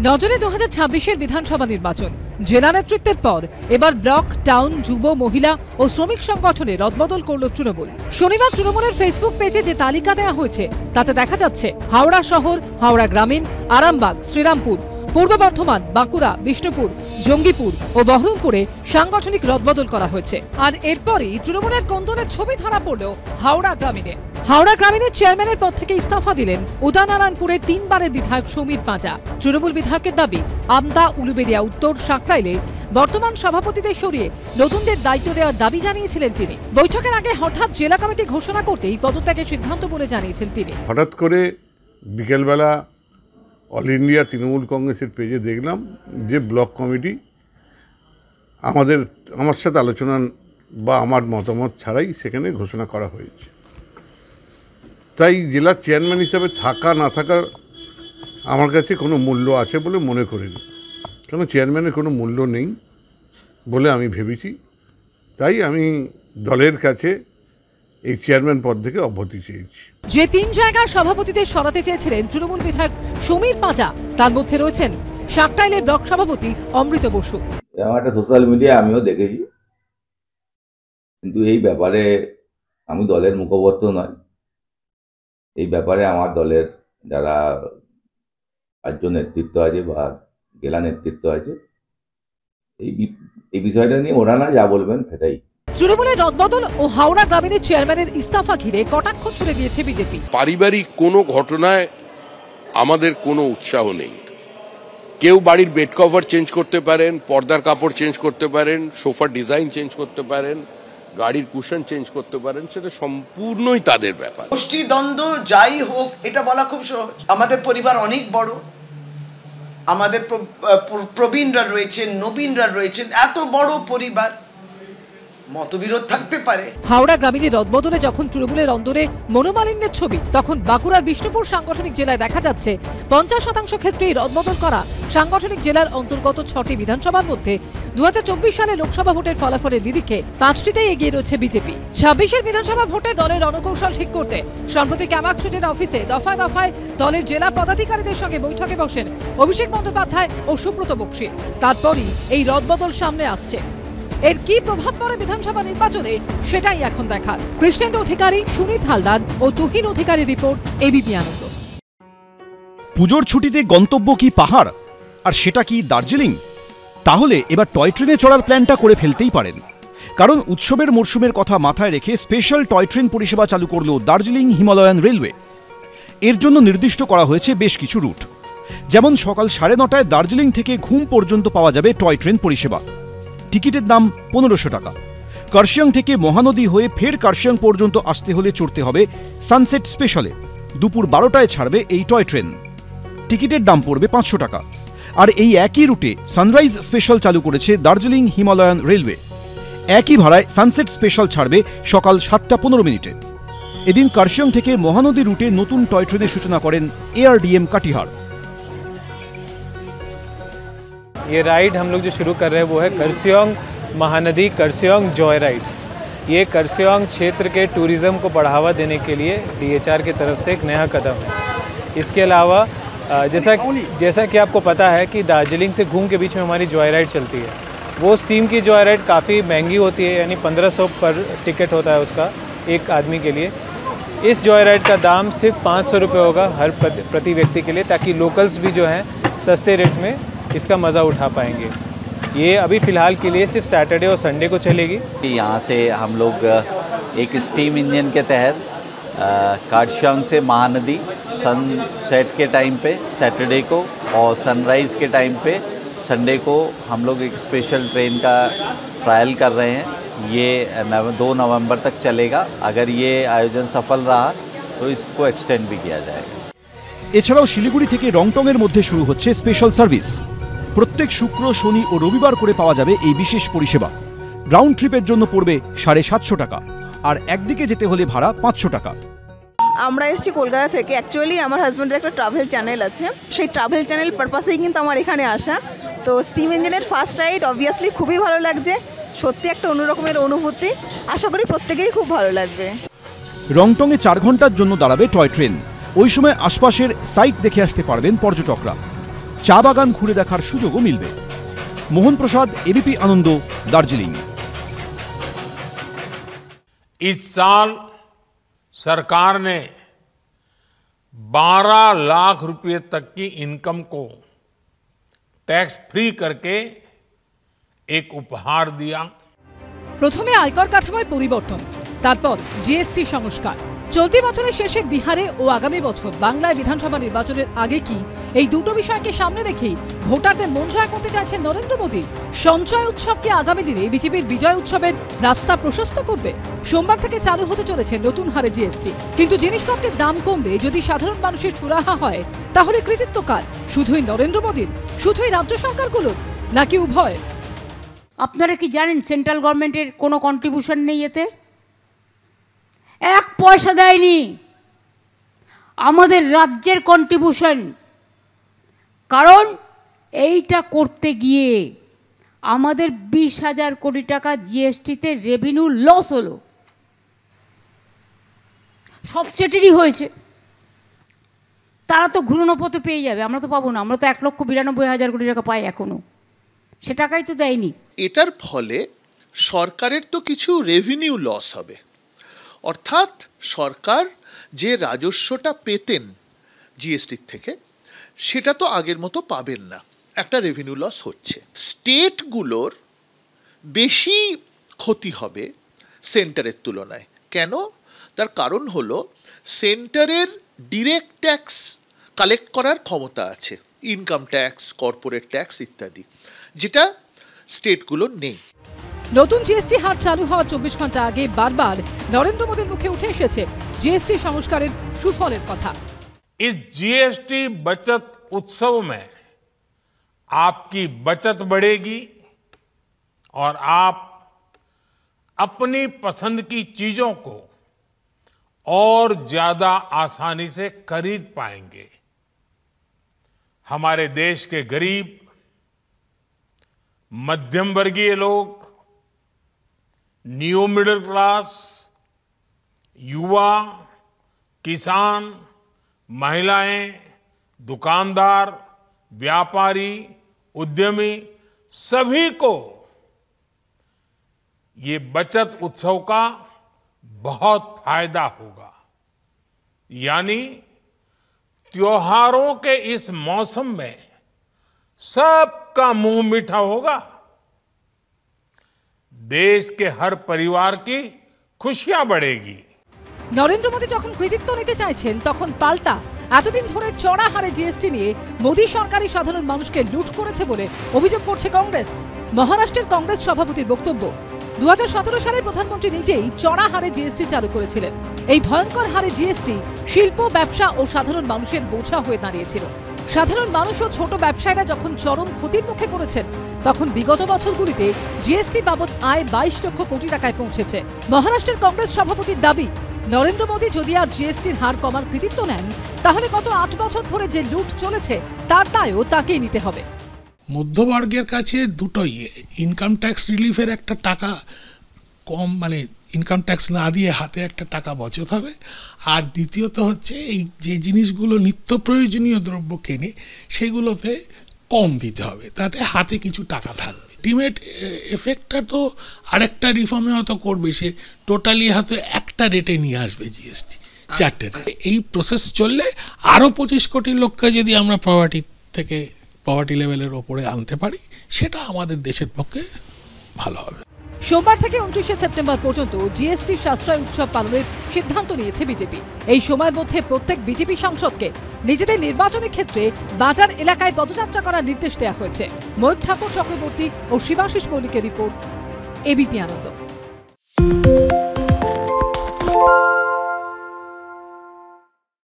নজরে 2026-এর বিধানসভা নির্বাচন। জেলা নেতৃত্বের পর এবার ব্লক, টাউন, যুব, মহিলা ও শ্রমিক সংগঠনে রদবদল করল তৃণমূল। শনিবার তৃণমূলের ফেসবুক পেজে যে তালিকা দেওয়া হয়েছে তাতে দেখা যাচ্ছে হাওড়া শহর, হাওড়া গ্রামীণ, আরামবাগ, শ্রীরামপুর, পূর্ব বর্ধমান, বাঁকুড়া, বিষ্ণুপুর, জঙ্গিপুর ও বহরমপুরে সাংগঠনিক রদবদল করা হয়েছে। আর এরপরই তৃণমূলের কোন্দলের ছবি ধরা পড়ল হাওড়া গ্রামীণে। হাওড়া গ্রামীণের চেয়ারম্যানের পদ থেকে ইস্তফা দিলেন উদয়নারায়ণপুরের 3 বারের বিধায়ক সমীর পাঁজা। তৃণমূল বিধায়কের দাবি, আমদা, উলুবেড়িয়া উত্তর, সাঁকরাইলে বর্তমান সভাপতিদের সরিয়ে নতুনদের দায়িত্ব দেওয়ার দাবি জানিয়েছিলেন তিনি। বৈঠকের আগে হঠাৎ জেলা কমিটি ঘোষণা করতেই পদত্যাগের সিদ্ধান্ত বলে জানিয়েছেন তিনি। হঠাৎ করে বিকেলবেলা অল ইন্ডিয়া তৃণমূল কংগ্রেসের পেজে দেখলাম যে ব্লক কমিটি আমার সাথে আলোচনা বা আমার মতামত ছাড়াই সেখানে ঘোষণা করা হয়েছে। তাই জেলার চেয়ারম্যান হিসাবে থাকা না থাকা আমার কাছে কোনো মূল্য আছে বলে মনে করিনি, কারণ চেয়ারম্যানের কোনো মূল্য নেই বলে আমি ভেবেছি। তাই আমি দলের কাছে এই চেয়ারম্যান পদ থেকে অব্যাহতি চেয়েছি। যে 3 জায়গার সভাপতিদের সরাতে চেয়েছিলেন তৃণমূল বিধায়ক সমীর পাঁজা, তার মধ্যে রয়েছেন সাঁকরাইলের ব্লক সভাপতি অমৃত বসু। একটা সোশ্যাল মিডিয়ায় আমিও দেখেছি, কিন্তু এই ব্যাপারে আমি দলের মুখপাত্র নয়। এই ব্যাপারে আমার দলের যারা রাজ্য নেতৃত্ব আছে বা জেলা নেতৃত্ব আছে, এই বিষয়টা নিয়ে ওরা না যা বলবেন সেটাই। তৃণমূলের রদবদল ও হাওড়া গ্রামীণের চেয়ারম্যানের ইস্তফা ঘিরে কটাক্ষ ছুড়ে দিয়েছে বিজেপি। পারিবারিক কোনো ঘটনায় আমাদের কোনো উৎসাহ নেই। কেউ বাড়ির বেড কভার চেঞ্জ করতে পারেন, পর্দার কাপড় চেঞ্জ করতে পারেন, সোফার ডিজাইন চেঞ্জ করতে পারেন, গাড়ির কুশন চেঞ্জ করতে পারেন, সেটা সম্পূর্ণই তাদের ব্যাপার। গোষ্ঠী দ্বন্দ্ব যাই হোক, এটা বলা খুব সহজ। আমাদের পরিবার অনেক বড়, আমাদের প্রবীণরা রয়েছেন, নবীনরা রয়েছেন, এত বড় পরিবার, মতবিরোধ থাকতে পারে। হাওড়া গ্রামীণের রদবদলে যখন তৃণমূলের অন্দরে মনোমালিন্যের ছবি, তখন বাঁকুড়ার বিষ্ণুপুর সাংগঠনিক জেলায় দেখা যাচ্ছে 50% ক্ষেত্রেই রদবদল করা সাংগঠনিক জেলার অন্তর্গত 6টি বিধানসভার মধ্যে 2024 সালে লোকসভা ভোটের ফলাফলের নিরিখে 5টিতেই এগিয়ে রয়েছে বিজেপি। 26-এর বিধানসভা ভোটে দলের রণকৌশল ঠিক করতে সম্প্রতি ক্যামাক স্ট্রিটের অফিসে দফায় দফায় দলের জেলা পদাধিকারীদের সঙ্গে বৈঠকে বসেন অভিষেক বন্দ্যোপাধ্যায় ও সুব্রত বক্সী। তারপরই এই রদবদল সামনে আসছে। এর কি প্রভাব পড়ে বিধানসভা নির্বাচনে, সেটাই এখন দেখার। কৃষ্ণেন্দু অধিকারী, সুনীত হালদার ও তুহিন অধিকারী রিপোর্ট, এবিপি আনন্দ। পুজোর ছুটিতে গন্তব্য কি পাহাড়, আর সেটা কি দার্জিলিং? তাহলে এবার টয় ট্রেনে চড়ার প্ল্যানটা করে ফেলতেই পারেন, কারণ উৎসবের মরশুমের কথা মাথায় রেখে স্পেশাল টয় ট্রেন পরিষেবা চালু করল দার্জিলিং হিমালয়ান রেলওয়ে। এর জন্য নির্দিষ্ট করা হয়েছে বেশ কিছু রুট, যেমন সকাল 9:30টায় দার্জিলিং থেকে ঘুম পর্যন্ত পাওয়া যাবে টয় ট্রেন পরিষেবা। টিকিটের দাম 1500 টাকা। কার্শিয়াং থেকে মহানদী হয়ে ফের কার্শিয়াং পর্যন্ত আসতে হলে চড়তে হবে সানসেট স্পেশালে। দুপুর 12টায় ছাড়বে এই টয় ট্রেন। টিকিটের দাম পড়বে 500 টাকা। আর এই একই রুটে সানরাইজ স্পেশাল চালু করেছে দার্জিলিং হিমালয়ান রেলওয়ে। একই ভাড়ায় সানসেট স্পেশাল ছাড়বে সকাল 7:15 এদিন কার্শিয়াং থেকে মহানদী রুটে নতুন টয় ট্রেনের সূচনা করেন ARDM কাটিহার। ये राइड हम लोग जो शुरू कर रहे हैं वो है कर्सियोंग महानदी कर्सियोंग जॉय राइड। ये कर्सियोंग क्षेत्र के टूरिज़्म को बढ़ावा देने के लिए DHR की तरफ से एक नया कदम है। इसके अलावा जैसा कि आपको पता है कि दार्जिलिंग से घूम के बीच में हमारी जॉय राइड चलती है। वो स्टीम की जॉय राइड काफ़ी महंगी होती है, यानी 1500 पर टिकट होता है उसका एक आदमी के लिए। इस जॉय राइड का दाम सिर्फ 500 रुपये होगा हर प्रति व्यक्ति के लिए, ताकि लोकल्स भी जो हैं सस्ते रेट में इसका मज़ा उठा पाएंगे। ये अभी फ़िलहाल के लिए सिर्फ सैटरडे और संडे को चलेगी। यहाँ से हम लोग एक स्टीम इंजन के तहत कार्शियांग से महानदी सनसेट के टाइम पे सैटरडे को और सनराइज़ के टाइम पे संडे को हम लोग एक स्पेशल ट्रेन का ट्रायल कर रहे हैं। ये 2 नवंबर तक चलेगा। अगर ये आयोजन सफल रहा तो इसको एक्सटेंड भी किया जाएगा। এছাড়াও শিলিগুড়ি থেকে রংটংয়ের মধ্যে শুরু হচ্ছে স্পেশাল সার্ভিস। প্রত্যেক শুক্র, শনি ও রবিবার করে পাওয়া যাবে এই বিশেষ পরিষেবা। রাউন্ড ট্রিপের জন্য পড়বে 750 টাকা, আর একদিকে যেতে হলে ভাড়া 500 টাকা। আমরা এসেছি কলকাতা থেকে। অ্যাকচুয়ালি আমার হাজব্যান্ডের একটা ট্রাভেল চ্যানেল আছে, সেই ট্রাভেল চ্যানেল পারপাসেই কিন্তু আমার এখানে আসা। তো স্টিম ইঞ্জিনের ফার্স্ট রাইড অবভিয়াসলি খুবই ভালো লাগছে, সত্যি একটা অন্যরকমের অনুভূতি। আশা করি প্রত্যেকেরই খুব ভালো লাগবে। রংটংয়ে 4 ঘন্টার জন্য দাঁড়াবে টয় ট্রেন। ওই সময় আশপাশের সাইট দেখে আসতে পারবেন পর্যটকরা। চা বাগান ঘুরে দেখার সুযোগও মিলবে। মোহন প্রসাদ, एबीपी आनंद, दार्जिलिंग। इस साल सरकार ने 12 लाख रुपए तक की इनकम को टैक्स फ्री करके एक उपहार दिया। প্রথমে আয়কর কাঠামোয় পরিবর্তন, তারপর জিএসটি সংস্কার। চলতি বছরের শেষে বিহারে ও আগামী বছর বাংলায় বিধানসভা নির্বাচনের আগে কি এই দুটো বিষয়কে সামনে রেখেই ভোটারদের মন জয় করতে চাইছেন নরেন্দ্র মোদী? সঞ্চয় উৎসবকে আগামী দিনে বিজেপির বিজয় উৎসবের রাস্তা প্রশস্ত করবে। সোমবার থেকে চালু হতে চলেছে নতুন হারে জিএসটি। কিন্তু জিনিসপত্রের দাম কমলে যদি সাধারণ মানুষের সুরাহা হয়, তাহলে কৃতিত্ব কার? শুধুই নরেন্দ্র মোদীর, শুধুই রাজ্য সরকারগুলোর, নাকি উভয়? আপনারা কি জানেন সেন্ট্রাল গভর্নমেন্টের কোনো কন্ট্রিবিউশন নেই এতে? 1 পয়সা দেয়নি আমাদের রাজ্যের কন্ট্রিবিউশন। কারণ এইটা করতে গিয়ে আমাদের 20,000 কোটি টাকা জিএসটিতে রেভিনিউ লস হলো। সব স্টেটেরই হয়েছে। তারা তো ঘুরনো পথে পেয়ে যাবে, আমরা তো পাবো না। আমরা তো 1,92,000 কোটি টাকা পাই এখনো, সে টাকাই তো দেয়নি। এটার ফলে সরকারের তো কিছু রেভিনিউ লস হবে, অর্থাৎ সরকার যে রাজস্বটা পেতেন জিএসটির থেকে সেটা তো আগের মতো পাবেন না, একটা রেভিনিউ লস হচ্ছে। স্টেটগুলোর বেশি ক্ষতি হবে সেন্টারের তুলনায়। কেন? তার কারণ হলো সেন্টারের ডিরেক্ট ট্যাক্স কালেক্ট করার ক্ষমতা আছে, ইনকাম ট্যাক্স, কর্পোরেট ট্যাক্স ইত্যাদি, যেটা স্টেটগুলোর নেই। নতুন জিএসটি হার চালু হওয়ার 24 ঘন্টা আগে বারবার নরেন্দ্র মোদীর মুখে উঠে এসেছে জিএসটি সংস্কারের সুফলের কথা। इस जीएसटी बचत उत्सव में आपकी बचत बढ़ेगी और आप अपनी पसंद की चीजों को और ज्यादा आसानी से खरीद पाएंगे। हमारे देश के गरीब, मध्यम वर्गीय लोग, न्यू मिडिल क्लास, युवा, किसान, महिलाएं, दुकानदार, व्यापारी, उद्यमी, सभी को ये बचत उत्सव का बहुत फायदा होगा। यानी त्योहारों के इस मौसम में सबका मुंह मीठा होगा, देश के हर परिवार की खुशियां बढ़ेगी। নরেন্দ্র মোদী যখন কৃতিত্ব নিতে চাইছেন, তখন পাল্টা এতদিন ধরে চড়া হারে জিএসটি নিয়ে মোদী সরকারই সাধারণ মানুষকে লুট করেছে বলে অভিযোগ করছে কংগ্রেস। মহারাষ্ট্রের কংগ্রেস সভাপতির বক্তব্য, 2017 সালে প্রধানমন্ত্রী নিজেই চড়া হারে জিএসটি চালু করেছিলেন। এই ভয়ঙ্কর হারে জিএসটি শিল্প, ব্যবসা ও সাধারণ মানুষের বোঝা হয়ে দাঁড়িয়েছিল। সাধারণ মানুষ ও ছোট ব্যবসায়ীরা যখন চরম ক্ষতির মুখে পড়েছেন, তখন বিগত বছরগুলিতে জিএসটি বাবদ আয় 22 লক্ষ কোটি টাকায় পৌঁছেছে। মহারাষ্ট্রের কংগ্রেস সভাপতির দাবি, নরেন্দ্র মোদী যদি আজ জিএসটির হার কমার কৃতিত্ব নেন, তাহলে গত 8 বছর ধরে যে লুট চলেছে তার দায়ও তাকেই নিতে হবে। মধ্যবর্গের কাছে দুটোই, ইনকাম ট্যাক্স রিলিফের একটা টাকা কম, মানে ইনকাম ট্যাক্স না দিয়ে হাতে একটা টাকা বচত হবে। আর দ্বিতীয়ত হচ্ছে এই যে জিনিসগুলো নিত্য প্রয়োজনীয় দ্রব্য কেনে সেগুলোতে কম দিতে হবে, তাতে হাতে কিছু টাকা থাকবে। আলটিমেট এফেক্টটা তো আরেকটা রিফর্মে হয়তো করবে, সে টোটালি হয়তো একটা রেটে নিয়ে আসবে জিএসটি, 4টে। এই প্রসেস চললে আরও 25 কোটি লোককে যদি আমরা পভার্টি লেভেলের ওপরে আনতে পারি, সেটা আমাদের দেশের পক্ষে ভালো হবে। সোমবার থেকে 29 সেপ্টেম্বর পর্যন্ত জিএসটি সাশ্রয় উৎসব পালনের সিদ্ধান্ত নিয়েছে বিজেপি। এই সময়ের মধ্যে প্রত্যেক বিজেপি সাংসদকে নিজেদের নির্বাচনী ক্ষেত্রে বাজার এলাকায় পদযাত্রা করার নির্দেশ দেওয়া হয়েছে। ময়ূর ঠাকুর চক্রবর্তী ও শিবাশিস মল্লিকের রিপোর্ট, এবিপি আনন্দ।